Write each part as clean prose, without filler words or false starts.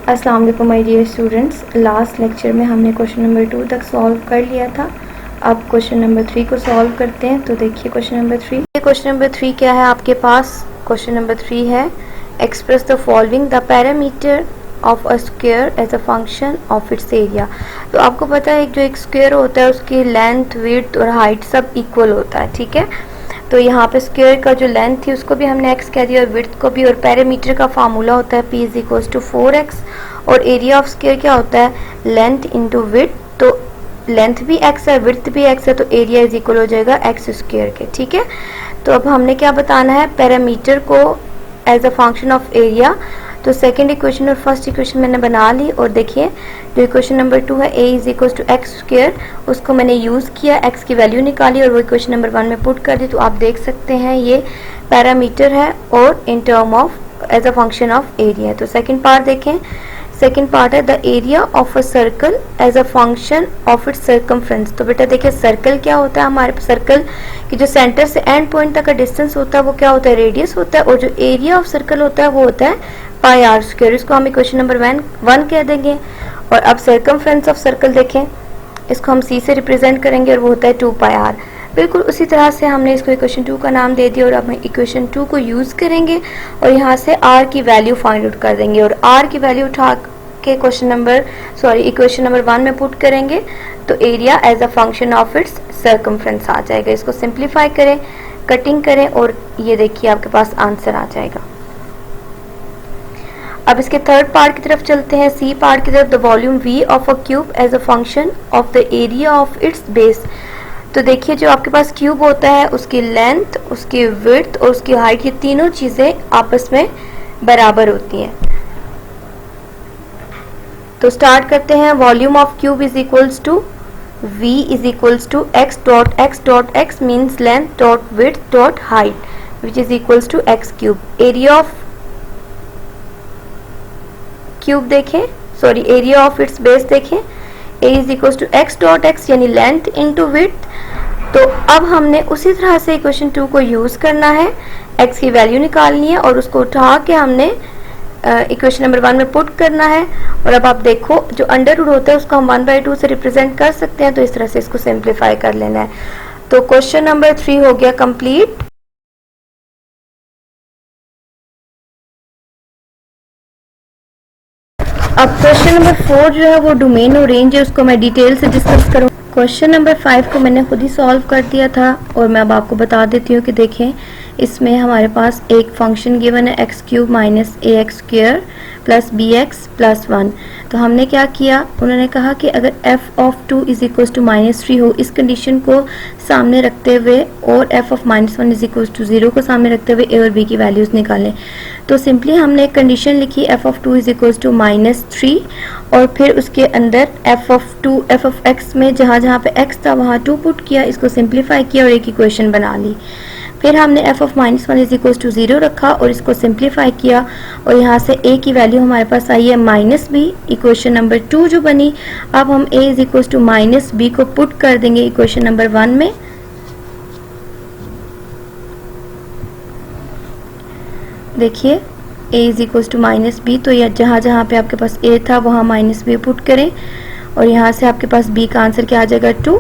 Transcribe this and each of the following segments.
अस्सलाम वालेकुम my dear students. Last lecture में हमने क्वेश्चन नंबर 2 तक सॉल्व कर लिया था। अब क्वेश्चन नंबर 3 को सॉल्व करते हैं। तो देखिए क्वेश्चन नंबर 3। क्वेश्चन नंबर 3 क्या है आपके पास? क्वेश्चन नंबर 3 है express the following the parameter of a square as a function of its area. तो आपको पता है जो एक स्क्वायर होता है उसकी लेंथ, विड्थ और हाइट सब इक्वल होता है, ठीक है। तो यहाँ पे स्क्वायर का जो लेंथ थी उसको भी हमने x कह दिया और विड्थ को भी, और पैरामीटर का फार्मूला होता है p is equals to 4x और एरिया ऑफ स्क्वायर क्या होता है? Length into width. तो लेंथ भी x है, विड्थ भी x है, तो एरिया इज इक्वल हो जाएगा x स्क्वायर के, ठीक है। तो अब हमने क्या बताना है? पैरामीटर को as a function of area. तो सेकेंड इक्वेशन और फर्स्ट इक्वेशन मैंने बना ली, और देखिए जो इक्वेशन नंबर 2 है a is equal to X square, उसको मैंने यूज़ किया, x की वैल्यू निकाली और वो इक्वेशन नंबर 1 में पुट कर दी। तो आप देख सकते हैं ये पैरामीटर है और in term of as a function of area. तो सेकेंड पार्ट देखें। सेकेंड पार्ट है the area of a circle as a function of its circumference. तो बेटा देखिए सर्कल क्या होता है? हमारे सर्कल की जो सेंटर से एंड पॉइंट तक का डिस्टेंस होता है वो क्या होता है? रेडियस होता है। और जो एरिया ऑफ सर्कल होता है वो होता है पाई आर स्क्वायर। इसको हम इक्वेशन नंबर 1 कह देंगे। और अब सर्कमफ्रेंस ऑफ सर्कल देखें, इसको हम सी से रिप्रेजेंट करेंगे और वो होता है 2 पाई आर। बिल्कुल उसी तरह से हमने इसको इक्वेशन 2 का नाम दे दिया और अब हम इक्वेशन 2 को यूज़ करेंगे और यहाँ से r की वैल्यू फाइंड आउट कर देंगे और r की वैल्यू उठा के इक्वेशन नंबर 1 में पुट करेंगे। तो area as a function of its circumference आ जाएगा। इसको सिंप्लीफाई करें, कटिंग करें और ये देखिए आपके पास आंसर आ जाएगा। अब इसके थर्ड पार्ट की तरफ चलते हैं, सी पार्ट की तरफ। The volume v of a cube as a function of the area of its base. तो देखिए जो आपके पास क्यूब होता है उसकी लेंथ, उसकी विड्थ और उसकी हाइट, ये तीनों चीज़ें आपस में बराबर होती हैं। तो स्टार्ट करते हैं। Volume of cube is equals to v is equals to x dot x means length dot width dot height which is equals to x cube. Area of cube देखें, एरिया ऑफ इट्स बेस देखें, a is equals to x dot x यानी length into width. तो अब हमने उसी तरह से equation 2 को यूज़ करना है, x की वैल्यू निकालनी है और उसको उठा के हमने इक्वेशन नंबर 1 में पुट करना है। और अब आप देखो जो अंडर रूट होता है उसको हम 1/2 से रिप्रेजेंट कर सकते हैं, तो इस तरह से इसको सिंप्लीफाई कर लेना है। तो क्वेश्चन नंबर 3 हो गया कंप्लीट। अब क्वेश्चन नंबर 4 जो है वो डोमेन और रेंज है, उसको मैं डिटेल से डिस्कस करूँ। क्वेश्चन नंबर 5 को मैंने खुद ही सॉल्व कर दिया था और मैं अब आपको बता देती हूँ कि देखें इसमें हमारे पास एक फंक्शन गिवन है x cube minus a x square plus b x plus 1। तो हमने क्या किया, उन्होंने कहा कि अगर f of 2 is equal to -3 हो, इस कंडीशन को सामने रखते हुए, और f of -1 is equal to 0 को सामने रखते हुए a और b की वैल्यूज़ निकालें। तो सिंपली हमने एक कंडीशन लिखी f of 2 is equal to -3 और फिर उसके अंदर f ऑफ x में जहाँ जहाँ पे x था वहाँ 2 पुट किया, इसको सिंप्लीफाई किया और एक इक्वेशन बना ली। फिर हमने f of -1 is equal to 0 रखा और इसको सिंप्लीफाई किया और यहाँ से a की वैल्यू हमारे पास आई है -b, इक्वेशन नंबर 2 जो बनी। अब हम a is equal to -b को पुट कर देंगे इक्वेशन नंबर 1 में। देखिए a is equal to -b, तो यह जहाँ जहाँ पे आपके पास a था वहाँ -b पुट करें और यहाँ से आपके पास b का आंसर क्या आ जाएगा 2।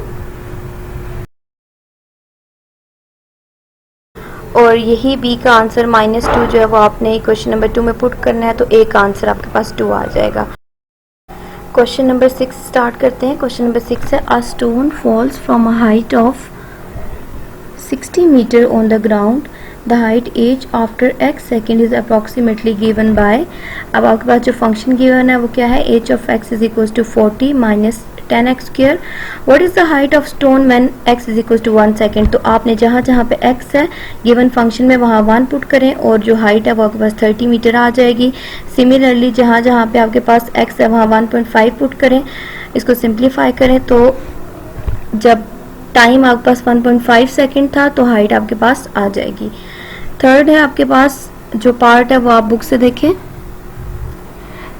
और यही b का आंसर -2 जो है वो आपने इक्वेशन नंबर 2 में पुट करना है, तो a का आंसर आपके पास 2 आ जाएगा। क्वेश्चन नंबर 6 स्टार्ट करते हैं। क्वेश्चन नंबर 6 है a stone falls from a height of 60 metre on the ground, the height H after x second is approximately given by. अब आपके पास जो फंक्शन गिवन है वो क्या है? H of x is equal to 40 minus 10x square. What is the height of stone when x is equal to 1 second. तो आपने जहाँ जहाँ पे x है गिवन फंक्शन में वहाँ 1 पुट करें और जो हाइट है वो आपके पास 30 मीटर आ जाएगी। सिमिलरली जहाँ जहाँ पे आपके पास x है वहाँ 1.5 पुट करें, इसको सिंप्लीफाई करें तो जब टाइम आपके पास 1.5 सेकेंड था तो हाइट आपके पास आ जाएगी। थर्ड है आपके पास जो पार्ट है वो आप बुक से देखें।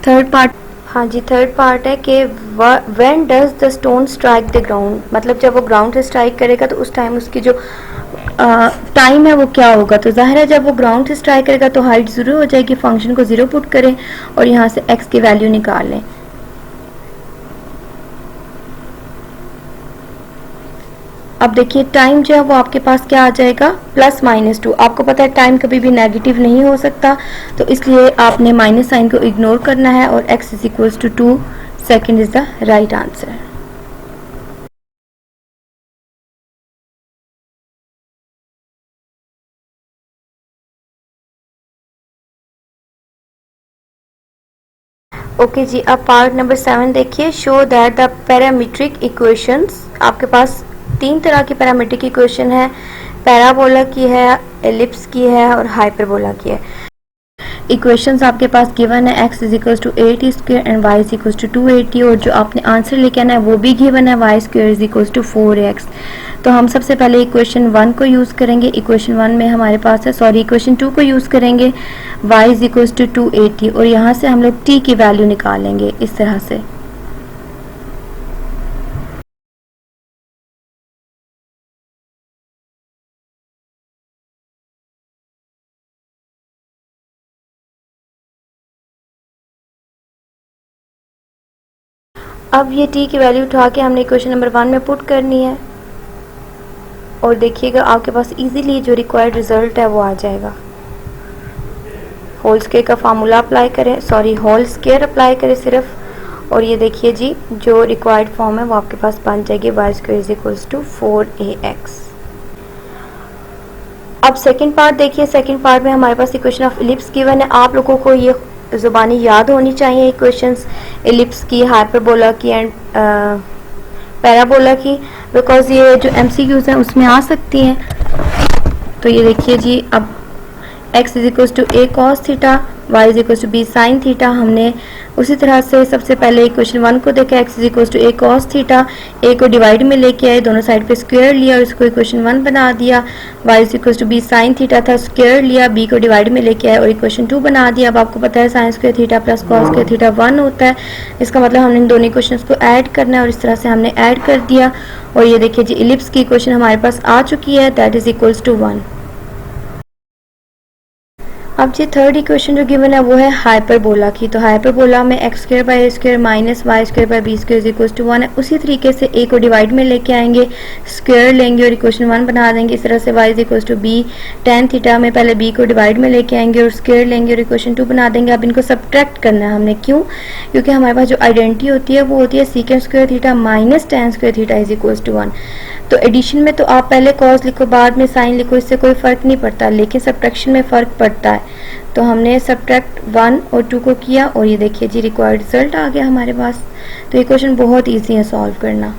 थर्ड पार्ट, हाँ जी, थर्ड पार्ट है कि when does the stone strike the ground, मतलब जब वो ग्राउंड से स्ट्राइक करेगा तो उस टाइम उसकी जो टाइम है वो क्या होगा, तो ज़ाहिर है जब वो ग्राउंड से स्ट्राइक करेगा तो हाइट 0 हो जाएगी। फंक्शन को 0 पुट करें और यहाँ से x की वैल्यू निकाल लें। अब देखिए टाइम जो है वो आपके पास क्या आ जाएगा, +-2। आपको पता है टाइम कभी भी नेगेटिव नहीं हो सकता, तो इसलिए आपने माइनस साइन को इग्नोर करना है और x = 2 second is the right answer. Okay जी, अब पार्ट नंबर 7 देखिए। Show that the parametric equations, आपके पास 3 तरह की पैरामीट्रिक इक्वेशन है, पैराबोला की है, एलिप्स की है और हाइपरबोला की है। इक्वेशंस आपके पास गिवन है, x = 8t² एंड y = 280, और जो आपने आंसर लेके आना है वो भी गिवन है, y² = 4x। तो हम सबसे पहले इक्वेशन 1 को यूज़ करेंगे। इक्वेशन 1 में हमारे पास है, सॉरी इक्वेशन 2 को यूज़ करेंगे, y = 280, और यहाँ से हम लोग t की वैल्यू निकालेंगे इस तरह से। अब ये t की वैल्यू उठा के हमने इक्वेशन नंबर 1 में पुट करनी है, और देखिएगा आपके पास इजीली जो रिक्वायर्ड रिजल्ट है वो आ जाएगा। होल स्क्वायर का फार्मूला अप्लाई करें, सॉरी होल स्क्वायर अप्लाई करें सिर्फ, और ये देखिए जी जो रिक्वायर्ड फॉर्म है वो आपके पास बन जाएगी, y² = 4ax। अब सेकंड पार्ट देखिए। सेकंड पार्ट में हमारे पास इक्वेशन ऑफ इलिप्स गिवन है। आप लोगों को ये ज़ुबानी याद होनी चाहिए इक्वेशंस इलिप्स की, हाइपरबोला की एंड पैराबोला की, बिकॉज ये जो MCQs हैं उसमें आ सकती हैं। तो ये देखिए जी, अब x = a cos theta, y = b sin theta, हमने उसी तरह से सबसे पहले इक्वेशन 1 को देखा, x = a cos theta, a को डिवाइड में लेके आए, दोनों साइड पे स्क्वायर लिया और इसको इक्वेशन 1 बना दिया। y = b sin थीटा था, स्क्वायर लिया, b को डिवाइड में लेके आए और इक्वेशन 2 बना दिया। अब आपको पता है sin square theta plus cos square theta 1 होता है, इसका मतलब हमने इन दोनों इक्वेशंस को ऐड करना है, और इस तरह से हमने ऐड कर दिया। और ये देखिए जी इलिप्स की इक्वेशन हमारे पास आ चुकी है, दैट इज इक्वल्स टू 1। अब जी थर्ड इक्वेशन जो गिवन है वो है हाइपरबोला की। तो हाइपरबोला में x² / a² minus y² / b² = 1 है। उसी तरीके से a को डिवाइड में लेके आएंगे, स्क्वायर लेंगे और इक्वेशन 1 बना देंगे। इस तरह से y = b tan थीटा में पहले b को डिवाइड में लेके आएंगे और स्क्वायर लेंगे और इक्वेशन 2 बना देंगे। अब इनको सब्ट्रैक्ट करना है हमने, क्यों? क्योंकि हमारे पास जो आइडेंटिटी होती है वो होती है secant square theta minus tan square theta = 1। तो एडिशन में तो आप पहले कॉस लिखो बाद में साइन लिखो, इससे कोई फ़र्क नहीं पड़ता, लेकिन सब्ट्रैक्शन में फ़र्क पड़ता है। तो हमने सब्ट्रैक्ट 1 और 2 को किया और ये देखिए जी रिक्वायर्ड रिजल्ट आ गया हमारे पास। तो ये क्वेश्चन बहुत ईजी है सॉल्व करना।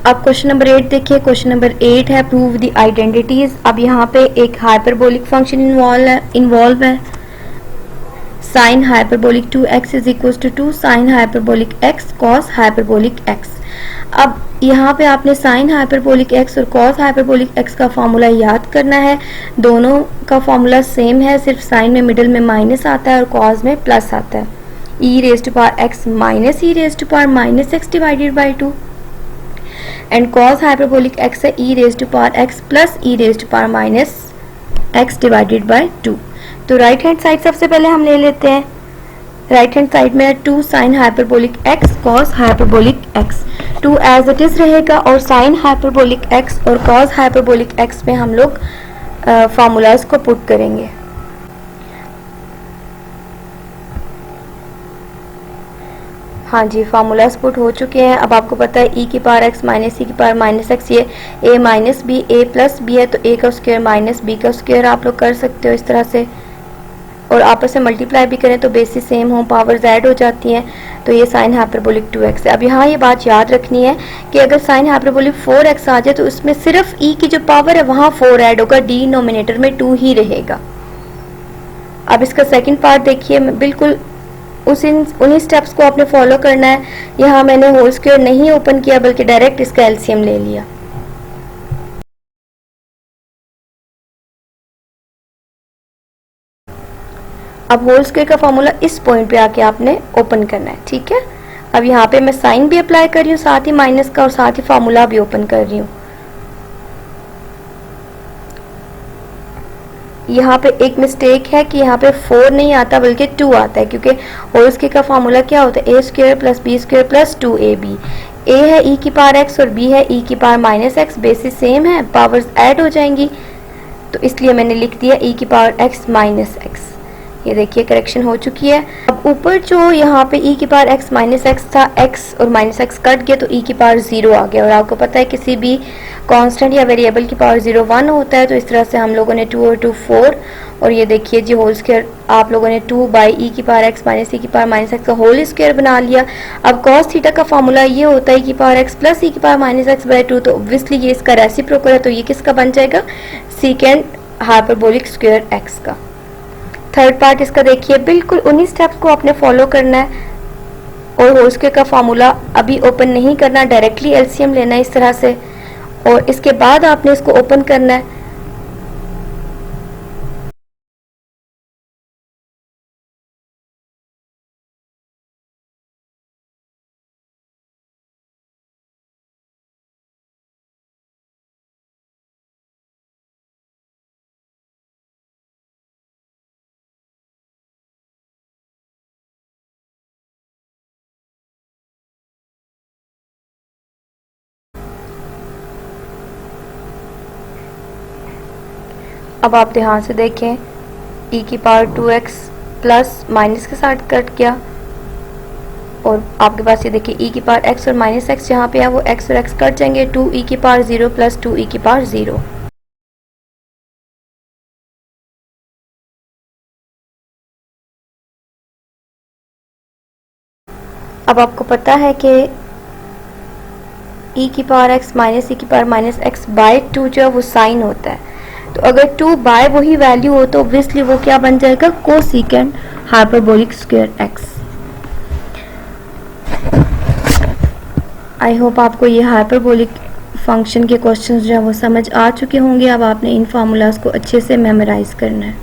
अब क्वेश्चन नंबर 8 देखिए। क्वेश्चन नंबर 8 है प्रूव द आइडेंटिटीज। अब यहाँ पे एक हाइपरबोलिक फंक्शन इन्वॉल्व है। Sine hyperbolic 2x = 2 sine hyperbolic x cos hyperbolic x। अब यहाँ पे आपने साइन हाइपरबोलिक x और कॉस हाइपरबोलिक x का फार्मूला याद करना है। दोनों का फार्मूला सेम है, सिर्फ साइन में मिडिल में माइनस आता है और कॉस में प्लस आता है। e⁻x minus e⁻x /2 and cos hyperbolic x है e⁻x प्लस e⁻x /2। तो राइट हैंड साइड सबसे पहले हम ले लेते हैं। राइट हैंड साइड में 2 sine hyperbolic x cos hyperbolic x, 2 as it is रहेगा और साइन हाइपरबोलिक x और कॉस हाइपरबोलिक x में हम लोग फार्मूलाज को पुट करेंगे। हाँ जी, फार्मूलाज पुट हो चुके हैं। अब आपको पता है e⁻x माइनस e⁻x, ये a minus b a plus b है, तो a का स्क्वायर माइनस b का स्क्वायर आप लोग कर सकते हो इस तरह से, और आपस में मल्टीप्लाई भी करें तो बेसिस सेम हो, पावर्स ऐड हो जाती हैं। तो ये साइन हाइपरबोलिक 2x है। अब यहाँ ये बात याद रखनी है कि अगर साइन हाइपरबोलिक 4x आ जाए तो उसमें सिर्फ e की जो पावर है वहाँ 4 ऐड होगा, डिनोमिनेटर में 2 ही रहेगा। अब इसका सेकंड पार्ट देखिए, बिल्कुल उन्हीं स्टेप्स को आपने फॉलो करना है। यहाँ मैंने होल स्क्वायर नहीं ओपन किया बल्कि डायरेक्ट इसका एलसीएम ले लिया। अब होल स्क्वायर का फॉर्मूला इस पॉइंट पे आके आपने ओपन करना है, ठीक है। अब यहाँ पे मैं साइन भी अप्लाई कर रही हूँ साथ ही माइनस का, और साथ ही फार्मूला भी ओपन कर रही हूँ। यहाँ पे एक मिस्टेक है कि यहाँ पे 4 नहीं आता बल्कि 2 आता है, क्योंकि होल स्क्वायर का फार्मूला क्या होता है, a square plus b square plus 2ab। A है ई की पावर एक्स और बी है ई की power minus x, basis same है, पावर्स ऐड हो जाएंगी, तो इसलिए मैंने लिख दिया ई की पावर एक्स माइनस एक्स। ये देखिए करेक्शन हो चुकी है। अब ऊपर जो यहाँ पे ई की पावर एक्स माइनस एक्स था, एक्स और माइनस एक्स कट गया तो ई की पावर 0 आ गया। और आपको पता है किसी भी कांस्टेंट या वेरिएबल की पावर 0 1 होता है, तो इस तरह से हम लोगों ने 2 और 2 4, और ये देखिए जी होल स्क्वायर आप लोगों ने 2 बाई ई की पावर एक्स माइनस ई की पावर माइनस एक्स का होल स्क्वायर बना लिया। अब कॉस थीटा का फॉर्मूला ये होता है ई की पावर एक्स प्लस ई की पावर माइनस एक्स बाई 2, तो ऑब्वियसली ये इसका रेसिप्रोकल है, तो ये किसका बन जाएगा, सीकेंड हाइपरबोलिक स्क्वायर एक्स का। थर्ड पार्ट इसका देखिए, बिल्कुल उन्हीं स्टेप्स को आपने फॉलो करना है और होल स्क्वायर का फॉर्मूला अभी ओपन नहीं करना, डायरेक्टली एलसीएम लेना है इस तरह से, और इसके बाद आपने इसको ओपन करना है। अब आप ध्यान से देखें, ई की पावर 2x प्लस माइनस के साथ कट गया, और आपके पास ये देखिए ई की पावर x और माइनस एक्स जहाँ पे है वो x और x कट जाएंगे, 2 ई की पावर 0 प्लस 2 ई की पावर 0। अब आपको पता है कि ई की पावर x माइनस ई की पावर माइनस एक्स बाई 2 जो है वो साइन होता है, तो अगर 2 बाय वही वैल्यू हो तो ऑब्वियसली वो क्या बन जाएगा, cosecant hyperbolic square x. I hope आपको ये हाइपरबोलिक फंक्शन के क्वेश्चंस जो है वो समझ आ चुके होंगे। अब आपने इन फार्मूलाज को अच्छे से मेमोराइज करना है।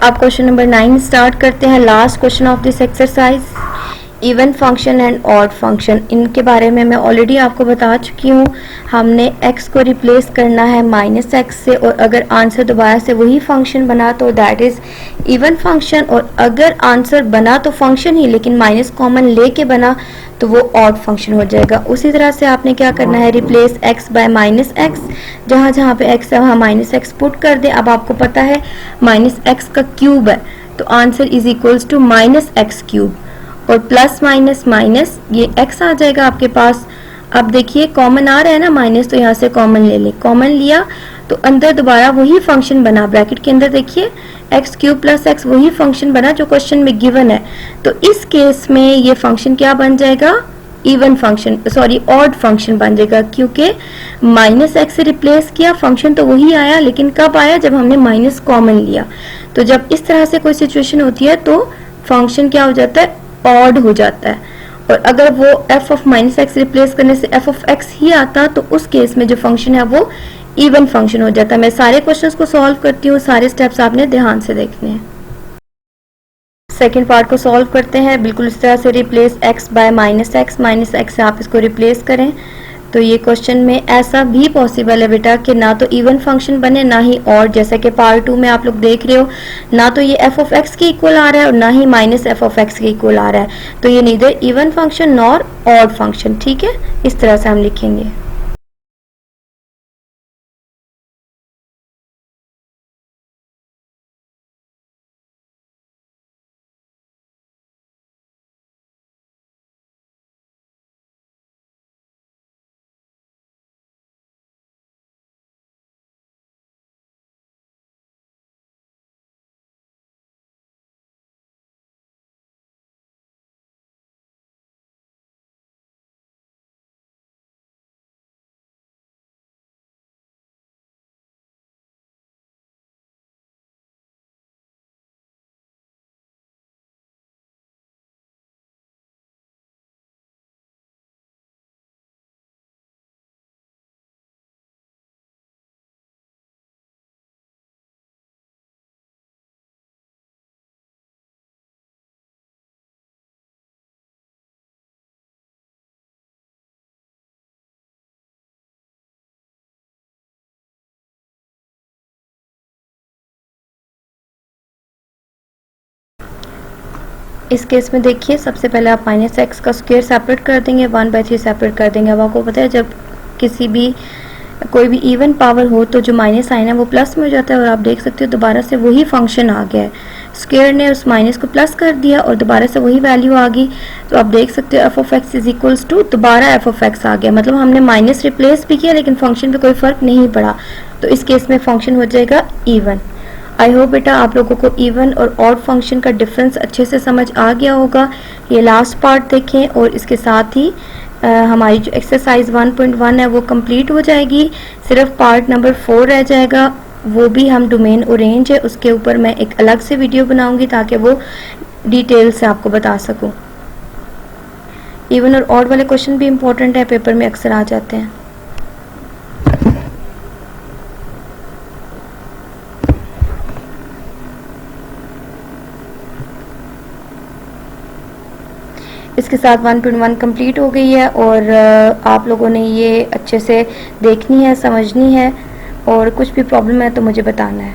अब क्वेश्चन नंबर 9 स्टार्ट करते हैं, last question of this exercise, even function and odd function. इनके बारे में मैं ऑलरेडी आपको बता चुकी हूँ। हमने x को रिप्लेस करना है माइनस एक्स से, और अगर आंसर दोबारा से वही फंक्शन बना तो दैट इज इवन फंक्शन, और अगर आंसर बना तो फंक्शन ही लेकिन माइनस कॉमन लेके बना तो वो ऑड फंक्शन हो जाएगा। उसी तरह से आपने क्या करना है, replace x bye minus x, जहाँ जहाँ पे x है वहाँ माइनस एक्स पुट कर दें। अब आपको पता है माइनस एक्स का क्यूब है, तो answer is equals to minus x cube, और प्लस माइनस माइनस ये x आ जाएगा आपके पास। अब देखिए कॉमन आ रहा है ना माइनस, तो यहाँ से कॉमन ले ले, कॉमन लिया तो अंदर दोबारा वही फंक्शन बना, ब्रैकेट के अंदर देखिए एक्स क्यूब प्लस एक्स वही फंक्शन बना जो क्वेश्चन में गिवन है। तो इस केस में ये फंक्शन क्या बन जाएगा, even function, sorry odd function बन जाएगा, क्योंकि माइनस एक्स से रिप्लेस किया, फंक्शन तो वही आया लेकिन कब आया, जब हमने माइनस कॉमन लिया। तो जब इस तरह से कोई सिचुएशन होती है तो फंक्शन क्या हो जाता है, ऑड हो जाता है। और अगर वो f of minus x replace करने से f ऑफ x ही आता तो उस केस में जो फंक्शन है वो इवन फंक्शन हो जाता है। मैं सारे क्वेश्चंस को सॉल्व करती हूँ, सारे स्टेप्स आपने ध्यान से देखने हैं। सेकेंड पार्ट को सॉल्व करते हैं, बिल्कुल इस तरह से replace x bye minus x से आप इसको रिप्लेस करें। तो ये क्वेश्चन में ऐसा भी पॉसिबल है बेटा कि ना तो इवन फंक्शन बने ना ही ऑड, जैसे कि पार्ट 2 में आप लोग देख रहे हो, ना तो ये f ऑफ x के इक्वल आ रहा है और ना ही माइनस f ऑफ x के इक्वल आ रहा है, तो ये neither even function nor odd function. ठीक है, इस तरह से हम लिखेंगे। इस केस में देखिए सबसे पहले आप माइनस एक्स का स्क्वायर सेपरेट कर देंगे, 1/3 सेपरेट कर देंगे। अब आपको पता है जब किसी भी कोई भी इवन पावर हो तो जो माइनस साइन है वो प्लस में हो जाता है, और आप देख सकते हो दोबारा से वही फंक्शन आ गया है। स्क्वायर ने उस माइनस को प्लस कर दिया और दोबारा से वही वैल्यू आ गई, तो आप देख सकते हो f of x is equals to दोबारा एफ ऑफ एक्स आ गया। मतलब हमने माइनस रिप्लेस भी किया लेकिन फंक्शन पे कोई फर्क नहीं पड़ा, तो इस केस में फंक्शन हो जाएगा इवन। आई होप बेटा आप लोगों को इवन और ऑड फंक्शन का डिफरेंस अच्छे से समझ आ गया होगा। ये लास्ट पार्ट देखें और इसके साथ ही हमारी जो एक्सरसाइज 1.1 है वो कंप्लीट हो जाएगी। सिर्फ पार्ट नंबर 4 रह जाएगा, वो भी हम डोमेन और रेंज है उसके ऊपर मैं एक अलग से वीडियो बनाऊंगी ताकि वो डिटेल से आपको बता सकूं। इवन और ऑड वाले क्वेश्चन भी इंपॉर्टेंट है, पेपर में अक्सर आ जाते हैं। इसके साथ 1.1 कंप्लीट हो गई है और आप लोगों ने ये अच्छे से देखनी है, समझनी है, और कुछ भी प्रॉब्लम है तो मुझे बताना है।